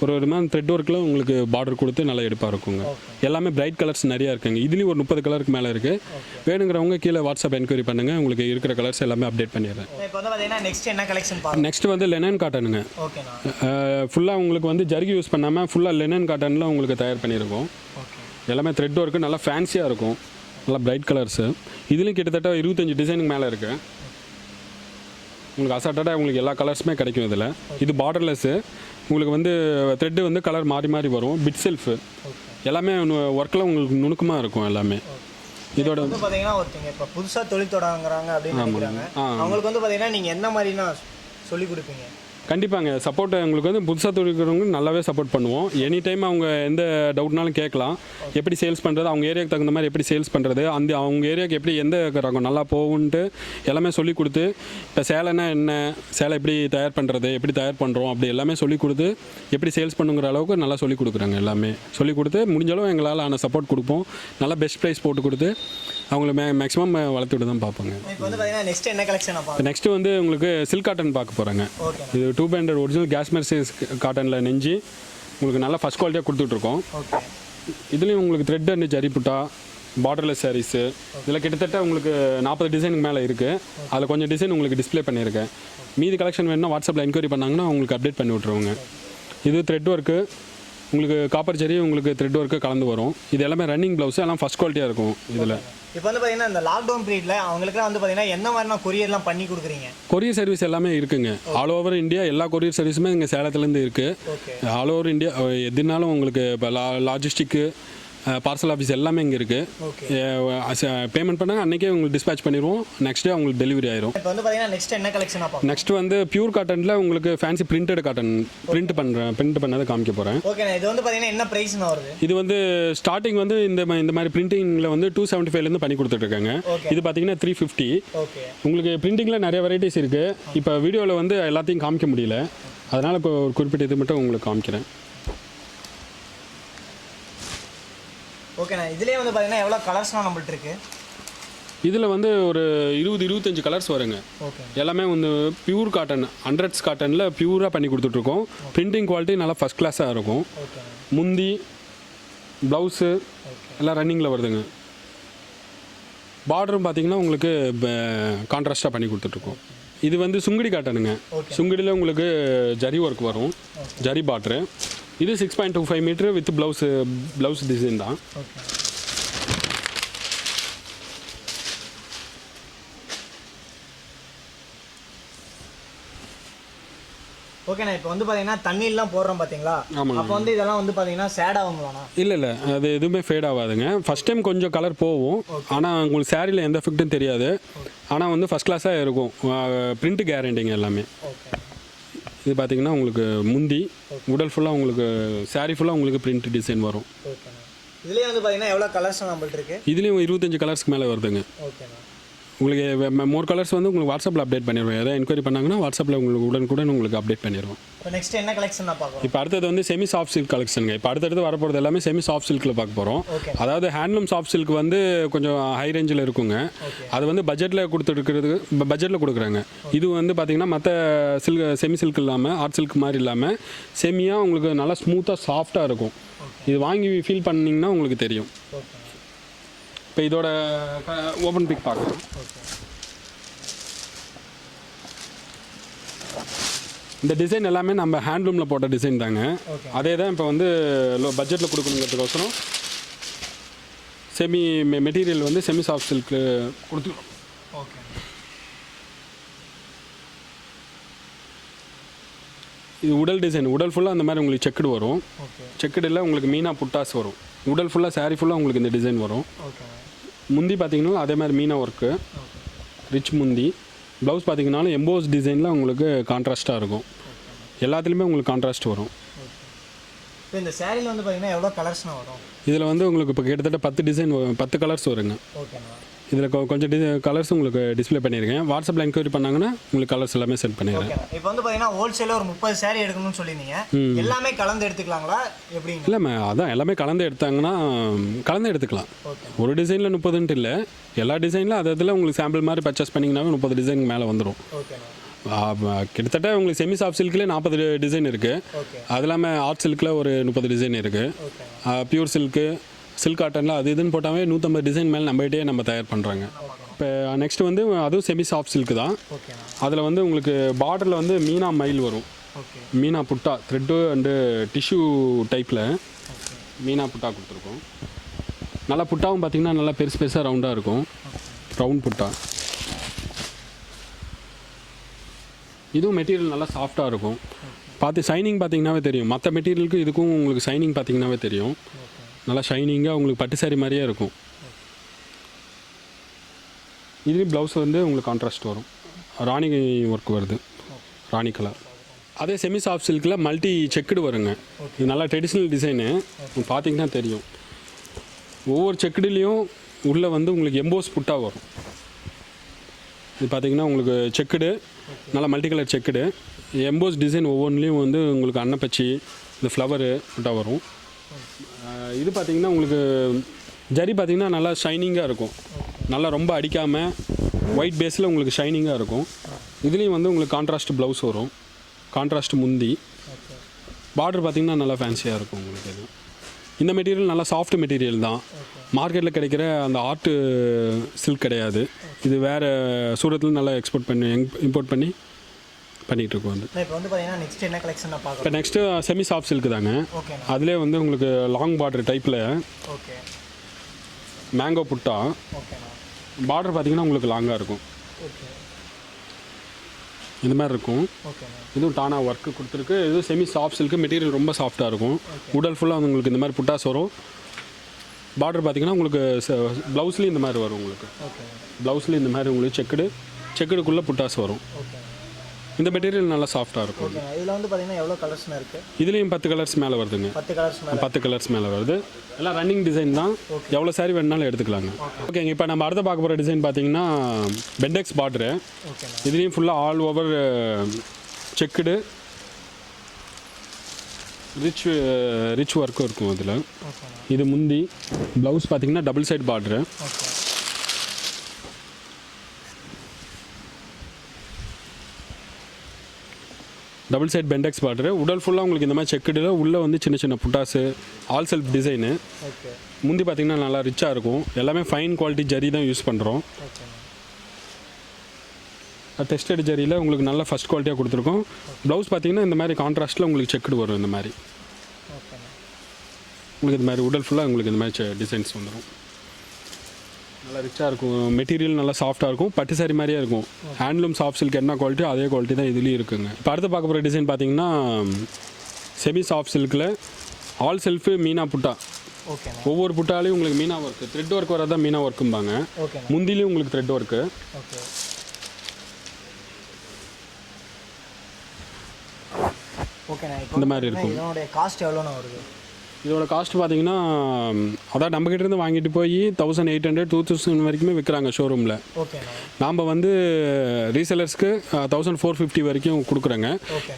ஒரு விதமான த்ரெட் ஒர்க்கில் உங்களுக்கு பார்டர் கொடுத்து நல்லா எடுப்பாக இருக்குங்க. எல்லாமே பிரைட் கலர்ஸ் நிறையா இருக்குங்க. இதுலேயும் ஒரு 30 கலருக்கு மேலே இருக்குது. வேணுங்கிறவங்க கீழே வாட்ஸ்அப் என்கொயரி பண்ணுங்கள். உங்களுக்கு இருக்கிற கலர்ஸ் எல்லாமே அப்டேட் பண்ணிடுறேன். நெக்ஸ்ட் வந்து லெனன் காட்டனுங்க. ஃபுல்லாக உங்களுக்கு வந்து ஜரிகை யூஸ் பண்ணாமல் ஃபுல்லாக லெனன் காட்டனில் உங்களுக்கு தயார் பண்ணியிருக்கோம். எல்லாமே த்ரெட் ஒர்க்கு நல்லா ஃபேன்சியாக இருக்கும். நல்லா பிரைட் கலர்ஸு. இதுலேயும் கிட்டத்தட்ட 25 டிசைனுக்கு மேலே இருக்குது. உங்களுக்கு அசால்ட்டாக உங்களுக்கு எல்லா கலர்ஸுமே கிடைக்கும் இதில். இது பார்டர்லெஸ்ஸு. உங்களுக்கு வந்து த்ரெட்டு வந்து கலர் மாறி மாறி வரும். பிட் செல்ஃபு எல்லாமே ஒர்க்கில் உங்களுக்கு நுணுக்கமாக இருக்கும் எல்லாமே. இதோட வந்து பார்த்தீங்கன்னா ஒருத்தங்க இப்போ புதுசாக தொழில் தொடங்குறாங்க அப்படின்னு நினைக்கிறாங்க. அவங்களுக்கு வந்து பார்த்தீங்கன்னா நீங்கள் என்ன மாதிரினா சொல்லிக் கொடுப்பீங்க? கண்டிப்பாங்க. சப்போர்ட் உங்களுக்கு வந்து புதுசாக தொழில்கிறவங்க நல்லாவே சப்போர்ட் பண்ணுவோம். எனி டைம் அவங்க எந்த டவுட்னாலும் கேட்கலாம். எப்படி சேல்ஸ் பண்ணுறது, அவங்க ஏரியாவுக்கு தகுந்த மாதிரி எப்படி சேல்ஸ் பண்ணுறது, அந்த அவங்க ஏரியாவுக்கு எப்படி எந்த ரகம் நல்லா போகுன்ட்டு எல்லாமே சொல்லிக் கொடுத்து, இப்போ சேலைன்னா என்ன, சேலை எப்படி தயார் பண்ணுறது, எப்படி தயார் பண்ணுறோம் அப்படி எல்லாமே சொல்லிக் கொடுத்து எப்படி சேல்ஸ் பண்ணுங்கிற அளவுக்கு நல்லா சொல்லிக் கொடுக்குறாங்க. எல்லாமே சொல்லிக் கொடுத்து முடிஞ்சளவு எங்களால் ஆன சப்போர்ட் கொடுப்போம். நல்லா பெஸ்ட் ப்ரைஸ் போட்டு கொடுத்து அவங்கள மேக்ஸிமம் வளர்த்துட்டு தான் பார்ப்போங்க. நெக்ஸ்ட்டு வந்து உங்களுக்கு சில்க் காட்டன் பார்க்க போகிறாங்க. இது 200 ஒரிஜினல் காஷ்மீர் காட்டனில் நெஞ்சு உங்களுக்கு நல்லா ஃபஸ்ட் குவாலிட்டியாக கொடுத்துட்ருக்கோம். இதுலேயும் உங்களுக்கு த்ரெட் அண்ட் ஜரிபுட்டா பார்டர்லெஸ் சாரீஸு இதில் கிட்டத்தட்ட உங்களுக்கு 40 டிசைனுக்கு மேலே இருக்குது. அதில் கொஞ்சம் டிசைன் உங்களுக்கு டிஸ்பிளே பண்ணியிருக்கேன். மீதி கலெக்ஷன் வேணும்னா வாட்ஸ்அப்பில் என்கொயரி பண்ணாங்கன்னா உங்களுக்கு அப்டேட் பண்ணி விட்ருவோங்க. இது த்ரெட் ஒர்க்கு உங்களுக்கு காப்பர் ஜரி உங்களுக்கு த்ரெட் ஒர்க்கு கலந்து வரும். இது எல்லாமே ரன்னிங் ப்ளவுஸ் எல்லாம் ஃபஸ்ட் குவாலிட்டியாக இருக்கும். இதில் இப்போ வந்து பார்த்தீங்கன்னா இந்த லாக்டவுன் பீரியடில் அவங்களுக்குலாம் வந்து பார்த்தீங்கன்னா என்ன மாதிரினா கொரியர்லாம் பண்ணி கொடுக்குறீங்க? கொரியர் சர்வீஸ் எல்லாமே இருக்குங்க. ஆல் ஓவர் இந்தியா எல்லா கொரியர் சர்வீஸுமே இங்கே சேலத்துலேருந்து இருக்குது. ஆல் ஓவர் இந்தியா எதுனாலும் உங்களுக்கு இப்போ லாஜிஸ்டிக்கு பார்சல் ஆஃபீஸ் எல்லாமே இங்கே இருக்குது. பேமெண்ட் பண்ணால் அன்றைக்கே உங்களுக்கு டிஸ்பேச் பண்ணிடுவோம். நெக்ஸ்ட் டே உங்களுக்கு டெலிவரி ஆயிரும். இப்போ வந்து பார்த்தீங்கன்னா நெக்ஸ்ட் என்ன கலெக்ஷன் பார்ப்போம்? நெக்ஸ்ட் வந்து பியூர் காட்டனில் உங்களுக்கு ஃபேன்சி பிரிண்டட் காட்டன் பிரிண்ட் பண்ணதை காமிக்க போகிறேன். ஓகே, இது வந்து பார்த்தீங்கன்னா என்ன ப்ரைஸ்னு வருது? இது வந்து ஸ்டார்டிங் வந்து இந்த மாதிரி பிரிண்டிங்கில் வந்து 275லேருந்து பண்ணி கொடுத்துட்ருக்காங்க. இது பார்த்தீங்கன்னா 350. உங்களுக்கு பிரிண்டிங்கில் நிறைய வெரைட்டிஸ் இருக்குது. இப்போ வீடியோவில் வந்து எல்லாத்தையும் காமிக்க முடியல. அதனால் இப்போ ஒரு குறிப்பிட்ட இது மட்டும் உங்களுக்கு காமிக்கிறேன். ஓகேண்ணா, இதுலேயே வந்து பார்த்தீங்கன்னா எவ்வளோ கலர்ஸ்லாம் நம்மள்ட்ட இருக்குது? இதில் வந்து ஒரு 20-25 கலர்ஸ் வருங்க. எல்லாமே வந்து பியூர் காட்டன் 100s காட்டனில் பியூராக பண்ணி கொடுத்துட்ருக்கோம். பிரிண்டிங் குவாலிட்டி நல்லா ஃபஸ்ட் கிளாஸாக இருக்கும். முந்தி ப்ளவுஸு எல்லாம் ரன்னிங்கில் வருதுங்க. பார்டரும் பார்த்தீங்கன்னா உங்களுக்கு கான்ட்ராஸ்ட்டாக பண்ணி கொடுத்துட்ருக்கோம். இது வந்து சுங்குடி காட்டனுங்க. சுங்குடியில் உங்களுக்கு ஜரி ஒர்க் வரும். ஜரி பார்ட்ரு. இது 6.25 மீட்டர் வித் ப்ளவுஸ் டிசைன் தான். ஓகேண்ணா, இப்போ வந்து பார்த்தீங்கன்னா தண்ணியெலாம் போடுறோம் பார்த்தீங்களா? அப்போ வந்து இதெல்லாம் வந்து பார்த்தீங்கன்னா சேட் ஆகுங்களாண்ணா? இல்லை அது எதுவுமே ஃபேட் ஆகாதுங்க. ஃபஸ்ட் டைம் கொஞ்சம் கலர் போகும். ஆனால் உங்களுக்கு சாரியில் எந்த எஃபெக்ட்டும் தெரியாது. ஆனால் வந்து ஃபஸ்ட் கிளாஸாக இருக்கும். பிரிண்ட் கேரண்டிங்க எல்லாமே. இது பார்த்தீங்கன்னா உங்களுக்கு முந்தி உடல் ஃபுல்லாக உங்களுக்கு சாரி ஃபுல்லாக உங்களுக்கு பிரிண்ட் டிசைன் வரும். இதுலேயே வந்து பார்த்தீங்கன்னா எவ்வளோ கலர்ஸ் நம்மள்ட்ட இருக்குது? இதுலேயும் 25 கலர்ஸ்க்கு மேலே வருதுங்க. உங்களுக்கு மோர் கலர்ஸ் வந்து உங்களுக்கு வாட்ஸ்அப்பில் அப்டேட் பண்ணிடுவோம். எதாவது என்கொயரி பண்ணாங்கன்னா வாட்ஸ்அப்பில் உங்களுக்கு உடனுக்குடன் உங்களுக்கு அப்டேட் பண்ணிடுவோம். இப்போ நெக்ஸ்ட் என்ன கலெக்ஷன் நான் பார்க்கலாம்? இப்போ அடுத்தது வந்து செமி சாஃப்ட் சில்க் கலெக்ஷனுங்க. இப்போ அடுத்தடுத்து வரப்போகிறது எல்லாமே செமி சாஃப்ட் சில்கில் பார்க்க போகிறோம். அதாவது ஹேண்ட்லூம் சாஃப்ட் சில்க் வந்து கொஞ்சம் ஹை ரேஞ்சில் இருக்குங்க. அது வந்து பட்ஜெட்டில் பட்ஜெட்டில் கொடுக்குறாங்க. இது வந்து பார்த்திங்கன்னா மற்ற சில்க் செமி சில்க் இல்லாமல் ஆர்ட் சில்க் மாதிரி இல்லாமல் செமியாக உங்களுக்கு நல்லா ஸ்மூத்தாக சாஃப்டாக இருக்கும். இது வாங்கி ஃபீல் பண்ணிங்கன்னா உங்களுக்கு தெரியும். இப்போ இதோட ஓப்பன் பிக் பார்க்கலாம். இந்த டிசைன் எல்லாமே நம்ம ஹேண்ட்லூமில் போட்ட டிசைன் தாங்க. அதே தான் இப்போ வந்து பட்ஜெட்டில் கொடுக்கணுங்கிறதுக்கோசரம் செமி மெட்டீரியல் வந்து செமி சாஃப்ட் சில்க்கு கொடுத்துருக்கோம். இது உடல் டிசைன், உடல் ஃபுல்லாக அந்த மாதிரி உங்களுக்கு செக்குடு வரும். செக்குடில் உங்களுக்கு மீனா புட்டாஸ் வரும். உடல் ஃபுல்லாக சாரீ ஃபுல்லாக உங்களுக்கு இந்த டிசைன் வரும். முந்தி பார்த்தீங்கன்னா அதே மாதிரி மீனா ஒர்க்கு, ரிச் முந்தி. ப்ளவுஸ் பார்த்தீங்கன்னாலும் எம்போஸ் டிசைனில் உங்களுக்கு கான்ட்ராஸ்ட்டாக இருக்கும். எல்லாத்துலேயுமே உங்களுக்கு கான்ட்ராஸ்ட் வரும். இப்போ இந்த சாரியில் வந்து பார்த்தீங்கன்னா எவ்வளோ கலர்ஸ்னா வரும்? இதில் வந்து உங்களுக்கு இப்போ கிட்டத்தட்ட 10 டிசைன் 10 கலர்ஸ் வருங்க. ஓகேண்ணா. இதில் கொஞ்சம் கலர்ஸ் உங்களுக்கு டிஸ்பிளே பண்ணியிருக்கேன். வாட்ஸ்அப்பில் என்கொயரி பண்ணாங்கன்னா உங்களுக்கு கலர்ஸ் எல்லாமே சென்ட் பண்ணிடுறேன். இப்போ வந்து பார்த்தீங்கன்னா ஹோல்சேலில் ஒரு 30 சாரி எடுக்கணும்னு சொல்லியிருந்தீங்க. எல்லாமே கலந்து எடுத்துக்கலாங்களா எப்படிங்க? இல்லைம்மா, அதான் எல்லாமே கலந்து எடுத்தாங்கன்னா கலந்து எடுத்துக்கலாம். ஒரு டிசைனில் 30ன்ட்டு இல்லை, எல்லா டிசைனில் அது இதில் உங்களுக்கு சாம்பிள் மாதிரி பர்ச்சேஸ் பண்ணிங்கன்னாவே 30 டிசைனுக்கு மேலே வந்துடும். கிட்டத்தட்ட உங்களுக்கு செமி சாஃப்ட் சில்க்லேயே 40 டிசைன் இருக்குது. அது இல்லாமல் ஆர்ட் சில்கில் ஒரு 30 டிசைன் இருக்குது. பியூர் சில்க்கு, சில்க் காட்டனில் அது இதுன்னு போட்டாவே 150 டிசைன் மேலே நம்மகிட்டே நம்ம தயார் பண்ணுறாங்க. இப்போ நெக்ஸ்ட் வந்து அதுவும் செமி சாஃப்ட் சில்க்கு தான். அதில் வந்து உங்களுக்கு பார்டரில் வந்து மீனா மயில் வரும். மீனா புட்டா த்ரெட்டு அண்டு டிஷ்யூ டைப்பில் மீனா புட்டா கொடுத்துருக்கோம். நல்லா புட்டாவும் பார்த்திங்கன்னா நல்லா பெருசு பெருசாக ரவுண்டாக இருக்கும். ரவுண்ட் புட்டா. இதுவும் மெட்டீரியல் நல்லா சாஃப்டாக இருக்கும். ஷைனிங் பார்த்தீங்கன்னாவே தெரியும். மற்ற மெட்டீரியலுக்கு இதுக்கும் உங்களுக்கு ஷைனிங் பார்த்தீங்கன்னாவே தெரியும். நல்லா ஷைனிங்காக உங்களுக்கு பட்டு சாரி மாதிரியே இருக்கும். இதுலேயும் ப்ளவுஸ் வந்து உங்களுக்கு கான்ட்ராஸ்ட் வரும். ராணி ஒர்க் வருது, ராணி கலர். அதே செமி சாஃப்ட் சில்கில் மல்டி செக்குடு வருங்க. இது நல்லா ட்ரெடிஷ்னல் டிசைனு, பார்த்தீங்கன்னா தெரியும். ஒவ்வொரு செக்குடுலேயும் உள்ளே வந்து உங்களுக்கு எம்போஸ் புட்டா வரும். இது பார்த்திங்கன்னா உங்களுக்கு செக்குடு, நல்லா multi colour checked, emboss design ஒவ்வொன்றுலேயும் வந்து உங்களுக்கு அன்னப்பச்சி, இந்த ஃப்ளவரு புட்டா வரும். இது பார்த்திங்கன்னா உங்களுக்கு ஜரி பார்த்திங்கன்னா நல்லா ஷைனிங்காக இருக்கும். நல்லா ரொம்ப அடிக்காமல் ஒயிட் பேஸில் உங்களுக்கு ஷைனிங்காக இருக்கும். இதுலேயும் வந்து உங்களுக்கு கான்ட்ராஸ்ட் ப்ளவுஸ் வரும், கான்ட்ராஸ்ட் முந்தி. பார்டர் பார்த்திங்கன்னா நல்லா ஃபேன்சியாக இருக்கும் உங்களுக்கு. இது இந்த மெட்டீரியல் நல்லா சாஃப்ட் மெட்டீரியல் தான். மார்க்கெட்டில் கிடைக்கிற அந்த ஆர்ட்டு சில்க் கிடையாது. இது வேறு சூரத்தில் நல்லா இம்போர்ட் பண்ணிகிட்டு இருக்கோம். இப்போ வந்து பார்த்தீங்கன்னா நெக்ஸ்ட் என்ன கலெக்ஷன் பார்க்கலாம்? இப்போ நெக்ஸ்ட்டு செமி சாஃப்ட் சில்க் தாங்க. அதிலே வந்து உங்களுக்கு லாங் பார்டர் டைப்பில் மேங்கோ புட்டா. பார்டர் பார்த்தீங்கன்னா உங்களுக்கு லாங்காக இருக்கும். இந்த மாதிரி இருக்கும். இதுவும் டானா ஒர்க்கு கொடுத்துருக்கு. இதுவும் செமி சாஃப்ட் சில்க்கு. மெட்டீரியல் ரொம்ப சாஃப்டாக இருக்கும். உடல் ஃபுல்லாக உங்களுக்கு இந்த மாதிரி புட்டாஸ் வரும். பார்டர் பார்த்தீங்கன்னா உங்களுக்கு ப்ளவுஸ்லேயும் இந்த மாதிரி வரும். உங்களுக்கு ப்ளவுஸ்லேயும் இந்த மாதிரி உங்களுக்கு செக்குடுக்குள்ளே புட்டாஸ் வரும். இந்த மெட்டீரியல் நல்லா சாஃப்டாக இருக்கும். இதில் வந்து பார்த்தீங்கன்னா எவ்வளோ கலர்ஸ்னா இருக்குது? இதுலேயும் 10 கலர்ஸ் மேலே வருதுங்க. 10 கலர்ஸ் மேலே வருது. எல்லாம் ரன்னிங் டிசைன் தான். எவ்வளோ சாரி வேணுனாலும் எடுத்துக்கலாங்க. ஓகேங்க. இப்போ நம்ம அடுத்த பார்க்க போகிற டிசைன் பார்த்தீங்கன்னா பெண்டெக்ஸ் பார்டரு. இதுலேயும் ஃபுல்லாக ஆல் ஓவர் செக்குடு ரிச் ஒர்க்கும் இருக்கும் அதில். இது முந்தி. ப்ளவுஸ் பார்த்தீங்கன்னா double side border. Double side பெண்டெக்ஸ் பார்டரு. உடல் ஃபுல்லாக உங்களுக்கு இந்த மாதிரி செக்குடில் உள்ளே வந்து சின்ன சின்ன புட்டாஸு, ஆல் செல்ஃப் டிசைனு. முந்தி பார்த்திங்கன்னா நல்லா ரிச்சாக இருக்கும். எல்லாமே ஃபைன் குவாலிட்டி ஜரி தான் யூஸ் பண்ணுறோம். டெஸ்டட் ஜரியில் உங்களுக்கு நல்லா ஃபஸ்ட் குவாலிட்டியாக கொடுத்துருக்கோம். ப்ளவுஸ் பார்த்திங்கன்னா இந்த மாதிரி கான்ட்ராஸ்ட்டில் உங்களுக்கு செக்குடு வரும். இந்த மாதிரி உங்களுக்கு இந்த மாதிரி உடல் ஃபுல்லாக உங்களுக்கு இந்த மாதிரி டிசைன்ஸ் வந்துடும். நல்லா ரிச்சாக இருக்கும். மெட்டீரியல் நல்லா சாஃப்டாக இருக்கும். பட்டு சாரி மாதிரியே இருக்கும். ஹேண்ட்லூம் சாஃப்ட் சில்க் என்ன குவாலிட்டி அதே குவாலிட்டி தான் இதுலேயும் இருக்குங்க. இப்போ அடுத்து பார்க்க போகிற டிசைன் பார்த்தீங்கன்னா செமி சாஃப்ட் சில்கில் ஆல் செல்ஃபு மீனா புட்டா. ஒவ்வொரு புட்டாலையும் உங்களுக்கு மீனா ஒர்க்கு, த்ரெட் ஒர்க் வரது தான் மீனா ஒர்க்கும்பாங்க. முந்திலையும் உங்களுக்கு த்ரெட் ஒர்க்கு. இந்த மாதிரி இருக்கும். இதோட காஸ்ட் எவ்வளோண்ணா வருது? இதோட காஸ்ட் பார்த்தீங்கன்னா அதான் நம்மக்கிட்ட இருந்து வாங்கிட்டு போய் 1800 2000 வரைக்குமே விற்கிறாங்க ஷோரூமில். ஓகேண்ணா. நாம் வந்து ரீசெலர்ஸ்க்கு 1450 வரைக்கும் கொடுக்குறோங்க.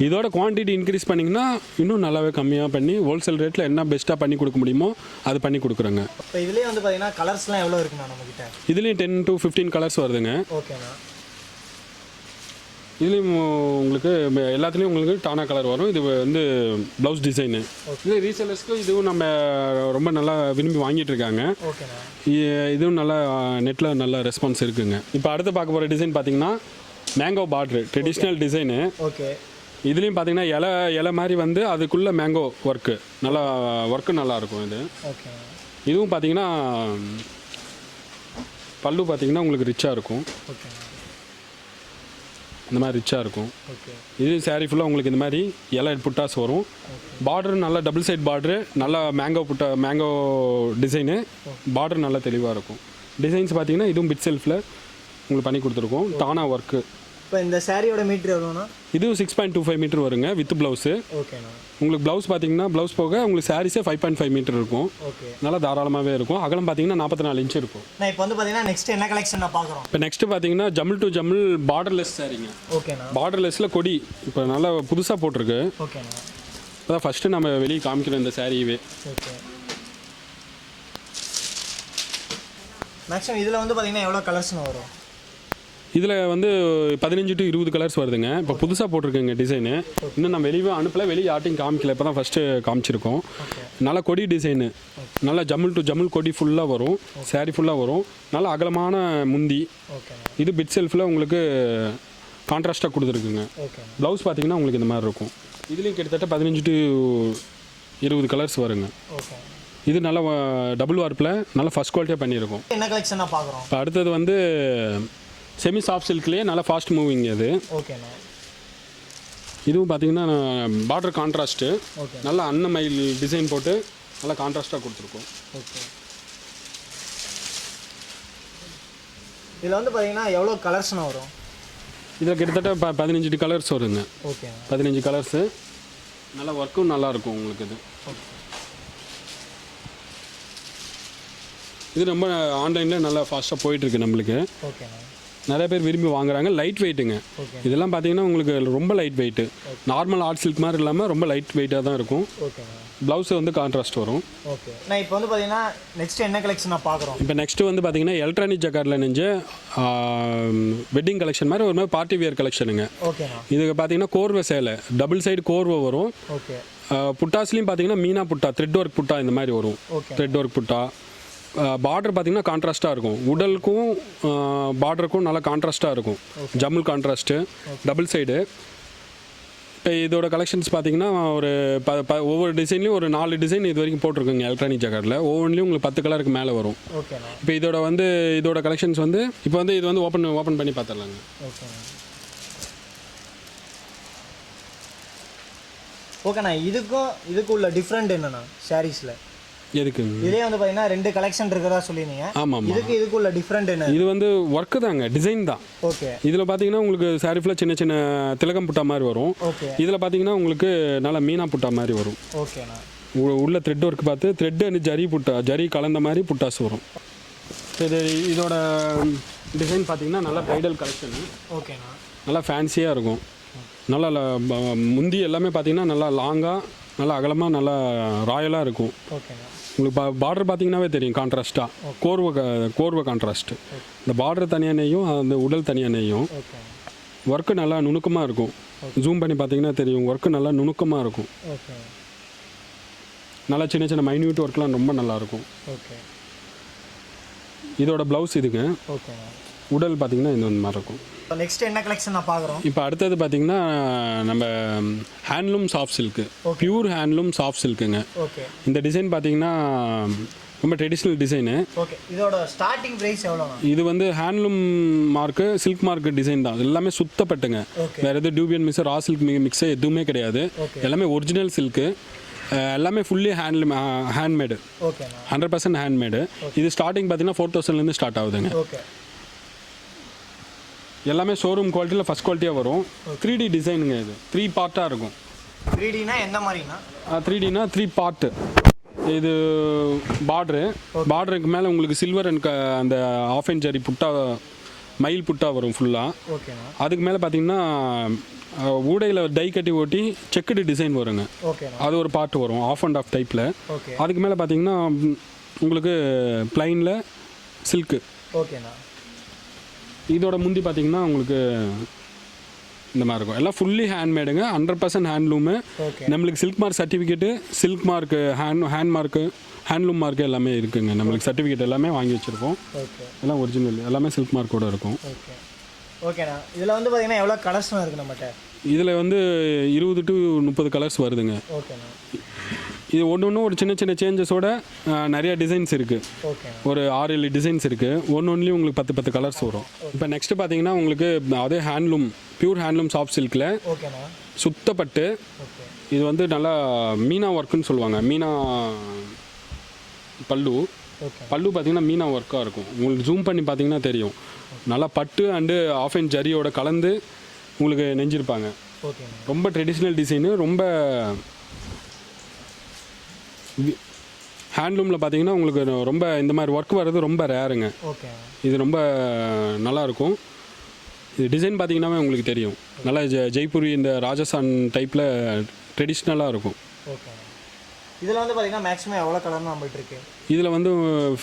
இதோட குவான்டிட்டி இன்க்ரீஸ் பண்ணிங்கன்னா இன்னும் நல்லாவே கம்மியாக பண்ணி ஹோல்சேல் ரேட்டில் என்ன பெஸ்ட்டாக பண்ணி கொடுக்க முடியுமோ அது பண்ணி கொடுக்குறோங்க. இப்போ இதுலேயே வந்து பார்த்தீங்கன்னா கலர்ஸ்லாம் எவ்வளோ இருக்குண்ணா நம்மக்கிட்ட? இதுலேயும் 10 to 15 கலர்ஸ் வருதுங்க. ஓகேண்ணா. இதுலேயும் உங்களுக்கு எல்லாத்துலேயும் உங்களுக்கு டானா கலர் வரும். இது வந்து ப்ளவுஸ் டிசைனு. இது ரீசெலர்ஸ்க்கு இதுவும் நம்ம ரொம்ப நல்லா விரும்பி வாங்கிட்டு இருக்காங்க. ஓகேண்ணா. இதுவும் நல்லா நெட்டில் நல்ல ரெஸ்பான்ஸ் இருக்குங்க. இப்போ அடுத்து பார்க்க போகிற டிசைன் பார்த்தீங்கன்னா மேங்கோ பார்ட்ரு ட்ரெடிஷ்னல் டிசைனு. ஓகே. இதுலேயும் பார்த்தீங்கன்னா இலை மாதிரி வந்து அதுக்குள்ளே மேங்கோ ஒர்க்கு நல்லாயிருக்கும் இது. ஓகே. இதுவும் பார்த்தீங்கன்னா பல்லு பார்த்தீங்கன்னா உங்களுக்கு ரிச்சாக இருக்கும். ஓகே. இந்த மாதிரி ரிச்சாக இருக்கும். ஓகே. இது சாரீ ஃபுல்லாக உங்களுக்கு இந்த மாதிரி இலை புட்டாஸ் வரும். பார்டர் நல்லா டபுள் சைட் பார்டரு, நல்லா மேங்கோ டிசைனு. பார்டர் நல்லா தெளிவாக இருக்கும். டிசைன்ஸ் பார்த்தீங்கன்னா இதுவும் பிட் செல்ஃபில் உங்களுக்கு பண்ணி கொடுத்துருக்கோம். டானா ஒர்க்கு. இப்போ இந்த சாரியோட மீட்ரு எவ்வளோண்ணா? இதுவும் 6.25 மீட்டர் வருங்க வித் ப்ளவுஸு. ஓகேண்ணா. உங்களுக்கு ப்ளவுஸ் பார்த்தீங்கன்னா ப்ளவுஸ் போக உங்களுக்கு சாரீஸே 5.5 மீட்டர் இருக்கும். ஓகே. நல்லா தாராளமாகவே இருக்கும். அகலம் பார்த்தீங்கன்னா 44 இன்ச் இருக்கும். நான் இப்போ வந்து பார்த்தீங்கன்னா நெக்ஸ்ட் என்ன கலெக்ஷன் நான் பார்க்குறோம்? இப்போ நெக்ஸ்ட் பார்த்தீங்கன்னா ஜம்மிள் டு ஜம்மிள் பார்டர்லெஸ் சாரீங்க. ஓகேண்ணா. பார்டர்லெஸ்ஸில் கொடி இப்போ நல்லா புதுசாக போட்டிருக்கு. ஓகேண்ணா. அதான் ஃபஸ்ட்டு நம்ம வெளியே காமிக்கிறோம் இந்த சாரீவே. ஓகே. மேக்ஸிமம் இதில் வந்து பார்த்தீங்கன்னா எவ்வளோ கலர்ஸ்னு வரும்? இதில் வந்து 15 to 20 கலர்ஸ் வருதுங்க. இப்போ புதுசாக போட்டிருக்குங்க டிசைனு. இன்னும் நம்ம வெளியே அனுப்பல, வெளியே யார்ட்டையும் காமிக்கல. இப்போ தான் ஃபஸ்ட்டு காமிச்சிருக்கோம். நல்லா கொடி டிசைனு, நல்லா ஜம்மிள் டு ஜம்மிள் கொடி ஃபுல்லாக வரும். சாரீ ஃபுல்லாக வரும். நல்லா அகலமான முந்தி. இது பிட் செல்ஃபில் உங்களுக்கு கான்ட்ராஸ்ட்டாக கொடுத்துருக்குங்க. ப்ளவுஸ் பார்த்தீங்கன்னா உங்களுக்கு இந்த மாதிரி இருக்கும். இதுலேயும் கிட்டத்தட்ட 15 to 20 கலர்ஸ் வருங்க. இது நல்லா டபுள் வார்ப்பில் நல்லா ஃபஸ்ட் குவாலிட்டியாக பண்ணியிருக்கோம். என்ன கலெக்ஷனாக பார்க்குறோம்? இப்போ அடுத்தது வந்து செமி சாஃப்ட் சில்க்லேயே நல்லா ஃபாஸ்ட் மூவிங் அது. ஓகேண்ணா. இதுவும் பார்த்தீங்கன்னா பார்டர் கான்ட்ராஸ்ட்டு, நல்லா அன்னமயில் டிசைன் போட்டு நல்லா கான்ட்ராஸ்ட்டாக கொடுத்துருக்கோம். ஓகே. இதில் வந்து பார்த்தீங்கன்னா எவ்வளோ கலர்ஸ்னா வரும்? இதில் கிட்டத்தட்ட 15 கலர்ஸ் வருங்க. ஓகே. 15 கலர்ஸு. நல்லா ஒர்க்கும் நல்லாயிருக்கும் உங்களுக்கு. இது ரொம்ப ஆன்லைனில் நல்லா ஃபாஸ்ட்டாக போயிட்டுருக்கு நம்மளுக்கு. ஓகேண்ணா. நிறைய பேர் விரும்பி வாங்குறாங்க. லைட் வெயிட்டுங்க. இதெல்லாம் பார்த்தீங்கன்னா உங்களுக்கு ரொம்ப light weight. Normal art silk மாதிரி இல்லாமல் ரொம்ப லைட் வெயிட்டாக தான் இருக்கும். ப்ளவுஸு வந்து கான்ட்ராஸ்ட் வரும். ஓகே. நான் இப்போ வந்து பார்த்தீங்கன்னா நெக்ஸ்ட் என்ன கலெக்ஷன் நான் பார்க்குறோம்? இப்போ நெக்ஸ்ட்டு வந்து பார்த்தீங்கன்னா எலக்ட்ரானிக் ஜக்கார்டில் நெஞ்ச வெட்டிங் கலெக்ஷன் மாதிரி ஒரு மாதிரி பார்ட்டி வியர் கலெக்ஷனுங்க. ஓகேண்ணா. இதுக்கு பார்த்தீங்கன்னா கோர்வை சேலை டபுள் சைடு கோர்வை வரும். ஓகே. புட்டாஸ்லேயும் பார்த்தீங்கன்னா மீனா புட்டா, த்ரெட் ஒர்க் புட்டா இந்த மாதிரி வரும். த்ரெட் ஒர்க் புட்டா. பார்டர் பார்த்தீங்கன்னா கான்ட்ராஸ்ட்டாக இருக்கும். உடலுக்கும் பார்டருக்கும் நல்லா கான்ட்ராஸ்ட்டாக இருக்கும். ஜம்முல் கான்ட்ராஸ்ட்டு டபுள் சைடு. இப்போ இதோட கலெக்ஷன்ஸ் பார்த்தீங்கன்னா ஒரு ஒவ்வொரு டிசைன்லேயும் ஒரு 4 டிசைன் இது வரைக்கும் போட்டிருக்குங்க எலக்ட்ரானிக் ஜக்கார்டில். ஒவ்வொன்றிலையும் உங்களுக்கு 10 கலருக்கு மேலே வரும். இப்போ இதோட கலெக்ஷன்ஸ் வந்து இப்போ வந்து இது வந்து ஓப்பன் பண்ணி பார்த்துடலாங்க. ஓகேண்ணா. இதுக்கும் உள்ள டிஃப்ரெண்ட் என்னண்ணா சாரீஸில்? எதுக்கு இதே வந்து பார்த்தீங்கன்னா 2 கலெக்ஷன் இருக்கிறதா சொல்லியிருந்தீங்க. ஆமாம். இதுக்குள்ள டிஃப்ரெண்ட் என்ன? இது வந்து ஒர்க்கு தாங்க, டிசைன் தான். ஓகே. இதில் பார்த்தீங்கன்னா உங்களுக்கு சாரி ஃபுல்லாக சின்ன சின்ன திலகம் புட்டா மாதிரி வரும். ஓகே. இதில் பார்த்தீங்கன்னா உங்களுக்கு நல்லா மீனா புட்டா மாதிரி வரும். ஓகேண்ணா. உள்ள த்ரெட் ஒர்க் பார்த்து த்ரெட் அண்ட் ஜரி கலந்த மாதிரி புட்டாஸ் வரும். இதோட டிசைன் பார்த்தீங்கன்னா நல்லா ப்ரைடல் கலெக்ஷனு. ஓகேண்ணா. நல்லா ஃபேன்சியாக இருக்கும். நல்லா முந்தி எல்லாமே பார்த்தீங்கன்னா நல்லா லாங்காக நல்லா அகலமாக நல்லா ராயலாக இருக்கும். ஓகேண்ணா. உங்களுக்கு பார்டர் பார்த்தீங்கன்னாவே தெரியும் கான்ட்ராஸ்ட்டாக கோர்வை கான்ட்ராஸ்ட்டு. இந்த பார்டர் தனியாக நெய்யும் அந்த உடல் தனியாக நெய்யும். ஒர்க்கு நல்லா நுணுக்கமாக இருக்கும். ஜூம் பண்ணி பார்த்தீங்கன்னா தெரியும். ஒர்க்கு நல்லா நுணுக்கமாக இருக்கும். நல்லா சின்ன சின்ன மைன்யூட் ஒர்க்லாம் ரொம்ப நல்லாயிருக்கும். இதோட ப்ளவுஸ் இதுங்க. உடல் பார்த்தீங்கன்னா இந்த மாதிரி இருக்கும். நெக்ஸ்ட் என்ன கலெக்ஷன் நான் பார்க்குறோம்? இப்போ அடுத்தது பார்த்தீங்கன்னா நம்ம handloom soft silk, pure handloom soft சில்க்குங்க. ஓகே. இந்த டிசைன் பார்த்தீங்கன்னா ரொம்ப ட்ரெடிஷ்னல் டிசைனு. ஓகே. இதோட ஸ்டார்டிங் ப்ரைஸ் எவ்வளோ? இது வந்து handloom mark silk mark design தான். எல்லாமே சுத்தப்பட்டுங்க. வேறு எதுவும் dupion mix raw silk mix எதுவுமே கிடையாது. எல்லாமே ஒரிஜினல் சில்க்கு. எல்லாமே ஃபுல்லி ஹேண்ட்மேடு. 100% ஹேண்ட்மேடு. இது ஸ்டார்டிங் பார்த்தீங்கன்னா 4000லேருந்து ஸ்டார்ட் ஆகுதுங்க. எல்லாமே ஷோரூம் குவாலிட்டியில் ஃபஸ்ட் குவாலிட்டியாக வரும். 3D டிசைனுங்க. இது 3 பார்ட்டாக இருக்கும். 3Dனா எந்த மாதிரினா? 3Dனா 3 பார்ட்டு. இது பார்டருக்கு மேலே உங்களுக்கு சில்வர் அண்ட் அந்த ஆஃப் அண்ட் ஜரி புட்டா மயில் புட்டா வரும் ஃபுல்லாக. ஓகேண்ணா. அதுக்கு மேலே பார்த்தீங்கன்னா ஊடையில் டை கட்டி ஓட்டி செக்குடு டிசைன் வருங்க. ஓகேண்ணா. அது ஒரு பார்ட் வரும் ஆஃப் அண்ட் ஆஃப் டைப்பில். ஓகே. அதுக்கு மேலே பார்த்தீங்கன்னா உங்களுக்கு ப்ளைனில் சில்க்கு. ஓகேண்ணா. இதோட முந்தி பார்த்தீங்கன்னா உங்களுக்கு இந்த மாதிரி இருக்கும். எல்லாம் ஃபுல்லி ஹேண்ட்மேடுங்க, 100% ஹேண்ட்லூமு. நம்மளுக்கு silk mark certificate, silk mark, hand mark, handloom mark எல்லாமே இருக்குங்க. நம்மளுக்கு சர்டிஃபிகேட் எல்லாமே வாங்கி வச்சுருக்கோம். எல்லாம் ஒரிஜினல், எல்லாமே சில்க் மார்க்கோட இருக்கும். ஓகேண்ணா. இதில் வந்து பார்த்தீங்கன்னா எவ்வளோ கலர்ஸ்லாம் இருக்குது நம்மகிட்ட? இதில் வந்து 20 to 30 கலர்ஸ் வருதுங்க. ஓகேண்ணா. இது ஒன்று ஒரு சின்ன சின்ன சேஞ்சஸோட நிறைய டிசைன்ஸ் இருக்குது. ஒரு 6-7 டிசைன்ஸ் இருக்குது. ஒன்றுலேயும் உங்களுக்கு 10 கலர்ஸ் வரும். இப்போ நெக்ஸ்ட்டு பார்த்தீங்கன்னா உங்களுக்கு அதே ஹேண்ட்லூம், பியூர் ஹேண்ட்லூம் சாஃப்ட் சில்கில் சுத்தப்பட்டு, இது வந்து நல்லா மீனா ஒர்க்குன்னு சொல்லுவாங்க. மீனா பல்லு பார்த்தீங்கன்னா மீனா ஒர்க்காக இருக்கும். உங்களுக்கு ஜூம் பண்ணி பார்த்தீங்கன்னா தெரியும். நல்லா பட்டு அண்டு ஆஃப் அண்ட் ஜரியோட கலந்து உங்களுக்கு நெஞ்சிருப்பாங்க. ரொம்ப ட்ரெடிஷ்னல் டிசைனு. ரொம்ப ஹேண்ட்லூமில் பார்த்தீங்கன்னா உங்களுக்கு ரொம்ப இந்த மாதிரி ஒர்க் வர்றது ரொம்ப ரேருங்க. இது ரொம்ப நல்லாயிருக்கும். இது டிசைன் பார்த்தீங்கன்னாவே உங்களுக்கு தெரியும். நல்லா ஜெய்ப்பூரி இந்த ராஜஸ்தான் டைப்பில் ட்ரெடிஷ்னலாக இருக்கும். இதில் வந்து பார்த்தீங்கன்னா மேக்ஸிமம் எவ்வளோ கலர் நம்மள்ட்ட இருக்கு? இதில் வந்து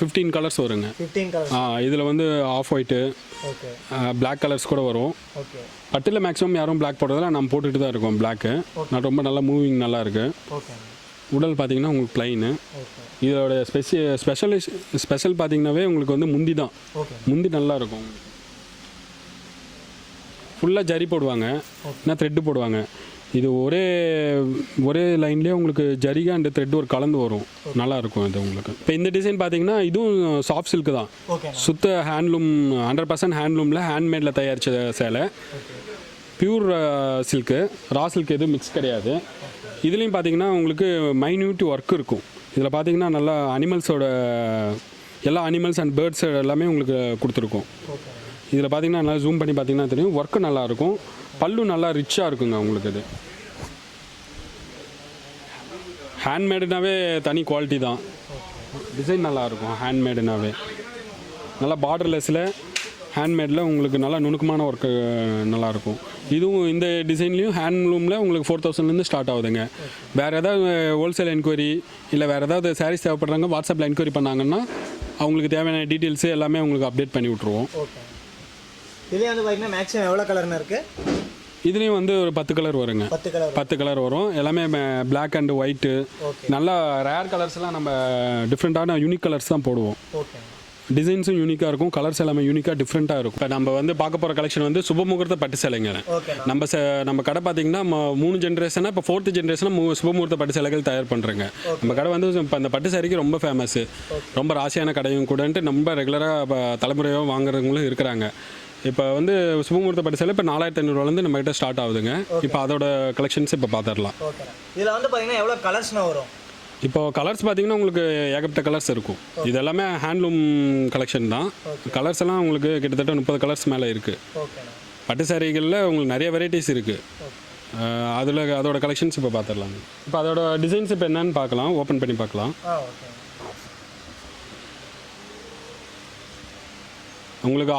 15 கலர்ஸ் வருங்க. 15 கலர்ஸ். இதில் வந்து ஆஃப் ஒயிட்டு, பிளாக் கலர்ஸ் கூட வரும். பட்டில் மேக்ஸிமம் யாரும் பிளாக் போடுறதில்ல, நம்ம போட்டுட்டு தான் இருக்கோம் பிளாக்கு. நான் ரொம்ப நல்லா மூவிங் நல்லா இருக்குது. உடல் பார்த்தீங்கன்னா உங்களுக்கு ப்ளைனு. இதோட ஸ்பெஷல் பார்த்தீங்கன்னாவே உங்களுக்கு வந்து முந்தி தான். முந்தி நல்லா இருக்கும். ஃபுல்லாக ஜரி போடுவாங்க, இல்லை த்ரெட்டு போடுவாங்க. இது ஒரே லைன்லேயே உங்களுக்கு ஜரிகா அண்ட் த்ரெட் ஒரு கலந்து வரும். நல்லாயிருக்கும் இது உங்களுக்கு. இப்போ இந்த டிசைன் பார்த்தீங்கன்னா இதுவும் சாஃப்ட் சில்க்கு தான். சுத்த ஹேண்ட்லூம், 100% ஹேண்ட்லூமில் ஹேண்ட்மேடில் தயாரித்த சேலை. பியூர் சில்க்கு, ரா சில்க் எதுவும் மிக்ஸ் கிடையாது. இதுலேயும் பார்த்தீங்கன்னா உங்களுக்கு மைன்யூட் ஒர்க் இருக்கும். இதில் பார்த்தீங்கன்னா நல்லா அனிமல்ஸோட எல்லா அனிமல்ஸ் அண்ட் பேர்ட்ஸ் எல்லாமே உங்களுக்கு கொடுத்துருக்கோம். இதில் பார்த்தீங்கன்னா நல்லா ஜூம் பண்ணி பார்த்தீங்கன்னா தெரியும். ஒர்க்கு நல்லாயிருக்கும். பல்லு நல்லா ரிச்சாக இருக்குங்க உங்களுக்கு. இது ஹேண்ட்மேடுனாவே தனி குவாலிட்டி தான். டிசைன் நல்லாயிருக்கும். ஹேண்ட்மேடுனாவே நல்லா பார்டர்லெஸில் ஹேண்ட்மேடில் உங்களுக்கு நல்லா நுணுக்கமான ஒர்க்கு நல்லாயிருக்கும். இதுவும் இந்த டிசைன்லேயும் ஹேண்ட்லூமில் உங்களுக்கு 4000லேருந்து ஸ்டார்ட் ஆகுதுங்க. வேறு ஏதாவது ஹோல்சேல் என்கொயரி இல்லை வேறு ஏதாவது சாரீஸ் தேவைப்படுறாங்க, வாட்ஸ்அப்பில் என்கொயரி பண்ணாங்கன்னா அவங்களுக்கு தேவையான டீட்டெயில்ஸு எல்லாமே உங்களுக்கு அப்டேட் பண்ணி விட்ருவோம். இதுலேயும் வந்து பார்த்தீங்கன்னா மேக்ஸிமம் எவ்வளோ கலர்னு இருக்குது? இதுலேயும் வந்து ஒரு 10 கலர் வருங்க. 10 கலர் வரும். எல்லாமே பிளாக் அண்டு ஒயிட்டு, நல்லா ரேர் கலர்ஸ்லாம் நம்ம டிஃப்ரெண்ட்டான யூனிக் கலர்ஸ் தான் போடுவோம். டிசைன்ஸும் யூனிக்காக இருக்கும், கலர்ஸ் எல்லாமே யூனிக்காக டிஃப்ரெண்ட்டாக இருக்கும். இப்போ நம்ம வந்து பார்க்க போகிற கலெக்ஷன் வந்து சுபமுகூர்த்த பட்டு சேலைங்க. நம்ம கடை பார்த்தீங்கன்னா 3 ஜென்ரேஷனாக, இப்போ 4th ஜென்ரேஷனாக சுபமுகூர்த்த பட்டு சேலைகள் தயார் பண்ணுறேங்க. நம்ம கடை வந்து இப்போ அந்த பட்டு சேலைக்கு ரொம்ப ஃபேமஸ்ஸு, ரொம்ப ராசியான கடையும் கூடன்ட்டு ரொம்ப ரெகுலராக தலைமுறையாக வாங்குறவங்களும் இருக்கிறாங்க. இப்போ வந்து சுபமுகூர்த்த பட்டு சேலை இப்போ 4500 நம்மகிட்ட ஸ்டார்ட் ஆகுதுங்க. இப்போ அதோட கலெக்ஷன்ஸ் இப்போ பார்த்துடலாம். இதில் வந்து பார்த்தீங்கன்னா எவ்வளோ கலர்ஸ்னா வரும்? இப்போ கலர்ஸ் பார்த்தீங்கன்னா உங்களுக்கு ஏகப்பட்ட கலர்ஸ் இருக்கும். இது எல்லாமே ஹேண்ட்லூம் கலெக்ஷன் தான். கலர்ஸ் எல்லாம் உங்களுக்கு கிட்டத்தட்ட 30 கலர்ஸ் மேலே இருக்குது. பட்டு சாரிகளில் உங்களுக்கு நிறைய வெரைட்டிஸ் இருக்குது. அதோட கலெக்ஷன்ஸ் இப்போ பார்த்துடலாம். இப்போ அதோட டிசைன்ஸ் இப்போ என்னன்னு பார்க்கலாம், ஓப்பன் பண்ணி பார்க்கலாம். உங்களுக்கு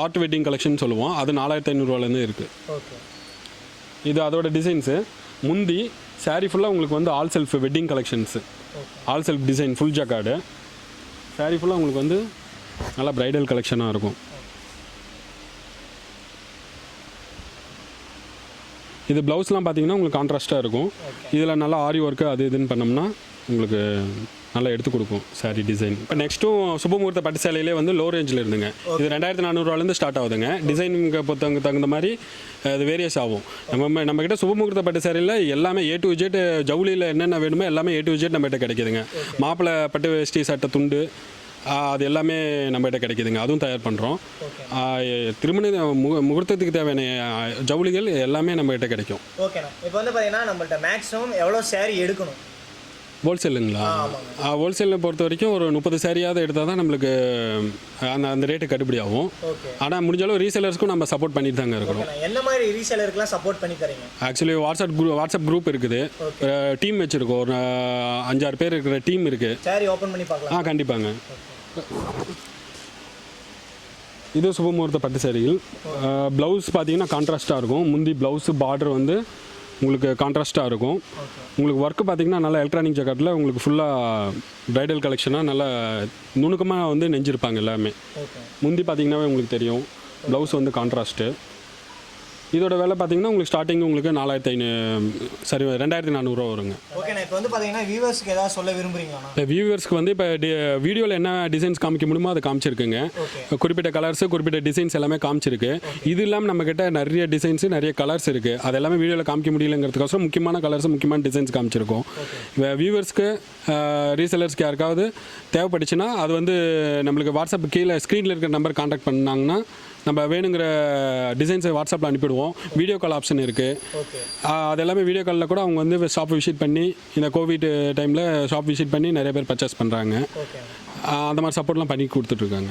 ஆர்ட் வெட்டிங் கலெக்ஷன் சொல்லுவோம். அது 4500 இருக்குது. இது அதோட டிசைன்ஸு. முந்தி சாரீ ஃபுல்லாக உங்களுக்கு வந்து all self wedding collections, all self design full jacquard. Sari ஃபுல்லாக உங்களுக்கு வந்து நல்லா ப்ரைடல் கலெக்ஷனாக இருக்கும். இது ப்ளவுஸ்லாம் பார்த்தீங்கன்னா உங்களுக்கு கான்ட்ராஸ்ட்டாக இருக்கும். இதில் நல்லா ஆரி ஒர்க்கு அது இதுன்னு பண்ணோம்னா உங்களுக்கு நல்லா எடுத்து கொடுக்கும் சாரீ டிசைன். இப்போ நெக்ஸ்ட்டும் சுபமுகூர்த்த பட்டு சேலையிலே வந்து லோ ரேஞ்சில் இருந்துங்க. இது 2400 ஸ்டார்ட் ஆகுதுங்க. டிசைனுக்கு தகுந்த மாதிரி அது வேரியஸ் ஆகும். நம்மக்கிட்ட சுபமுகூர்த்த பட்டு சேலையில் எல்லாமே A to Z, ஜவுளியில் என்னென்ன வேணுமோ எல்லாமே A to Z நம்மகிட்ட கிடைக்குதுங்க. மாப்பிள்ளை பட்டு வேஷ்டி சட்டை துண்டு அது எல்லாமே நம்மகிட்ட கிடைக்குதுங்க. அதுவும் தயார் பண்ணுறோம். திருமண முகூர்த்தத்துக்கு தேவையான ஜவுளிகள் எல்லாமே நம்மகிட்ட கிடைக்கும். ஓகேண்ணா. இப்போ வந்து பார்த்தீங்கன்னா நம்மள்ட்ட மேக்ஸிமம் எவ்வளோ சாரீ எடுக்கணும்? ஹோல்சேலுங்களா? ஹோல்சேலில் பொறுத்த வரைக்கும் ஒரு 30 சாரியாவது எடுத்தால் தான் நம்மளுக்கு அந்த ரேட்டு கட்டுப்படி ஆகும். ஆனால் முடிஞ்சாலும் ரீசேலர்ஸ்க்கும் நம்ம சப்போர்ட் பண்ணிட்டு தாங்க இருக்கிறோம். என்ன மாதிரி ரீசேலருக்குலாம் சப்போர்ட் பண்ணி தரீங்க? ஆக்சுவலி வாட்ஸ்அப் குரூப் இருக்குது, டீம் வச்சுருக்கோம், ஒரு 5-6 பேர் இருக்கிற டீம் இருக்குது. சாரி ஓப்பன் பண்ணி பார்க்கலாம். கண்டிப்பாங்க. இது சுபமுகூர்த்த பட்டு சாரிகள். ப்ளவுஸ் பார்த்தீங்கன்னா கான்ட்ராஸ்ட்டாக இருக்கும். முந்தி ப்ளவுஸு பார்டர் வந்து உங்களுக்கு கான்ட்ராஸ்ட்டாக இருக்கும். உங்களுக்கு ஒர்க்கு பார்த்தீங்கன்னா நல்லா எலக்ட்ரானிக் ஜாக்கெட்டில் உங்களுக்கு ஃபுல்லாக ப்ரைடல் கலெக்ஷனாக நல்லா நுணுக்கமாக வந்து நெஞ்சிருப்பாங்க எல்லாமே. முந்தி பார்த்தீங்கன்னாவே உங்களுக்கு தெரியும். ப்ளவுஸ் வந்து கான்ட்ராஸ்ட்டு. இதோட விலை பார்த்தீங்கன்னா உங்களுக்கு ஸ்டார்டிங் உங்களுக்கு 2400 ரூபா வருங்க. ஓகேண்ணா, இப்போ வந்து பார்த்தீங்கன்னா வியூவர்ஸ்க்கு ஏதாவது சொல்ல விரும்புறீங்களா? இப்போ வியூவர்ஸ்க்கு வந்து இப்போ வீடியோவில் என்ன டிசைன்ஸ் காமிக்க முடியுமோ அதை காமிச்சிருக்குங்க. குறிப்பிட்ட கலர்ஸு குறிப்பிட்ட டிசைன்ஸ் எல்லாமே காமிச்சிருக்கு. இது இல்லாமல் நம்மக்கிட்ட நிறைய டிசைன்ஸு நிறைய கலர்ஸ் இருக்குது. அது எல்லாமே வீடியோவில் காமிக்க முடியலங்கிறதுக்கோசரம் முக்கியமான கலர்ஸு முக்கியமான டிசைன்ஸ் காமிச்சிருக்கோம். வியூவர்ஸ்க்கு ரீசெலர்ஸ்க்கு யாருக்காவது தேவைப்பட்டுச்சுன்னா அது வந்து நம்மளுக்கு வாட்ஸ்அப் கீழே ஸ்க்ரீனில் இருக்கிற நம்பர் கான்டாக்ட் பண்ணாங்கன்னா நம்ம வேணுங்கிற டிசைன்ஸை வாட்ஸ்அப்பில் அனுப்பிடுவோம். வீடியோ கால் ஆப்ஷன் இருக்குது. அது எல்லாமே வீடியோ காலில் கூட அவங்க வந்து ஷாப் விசிட் பண்ணி இந்த கோவிட் டைமில் ஷாப் விசிட் பண்ணி நிறைய பேர் பர்ச்சேஸ் பண்ணுறாங்க. அந்த மாதிரி சப்போர்ட்லாம் பண்ணி கொடுத்துட்ருக்காங்க.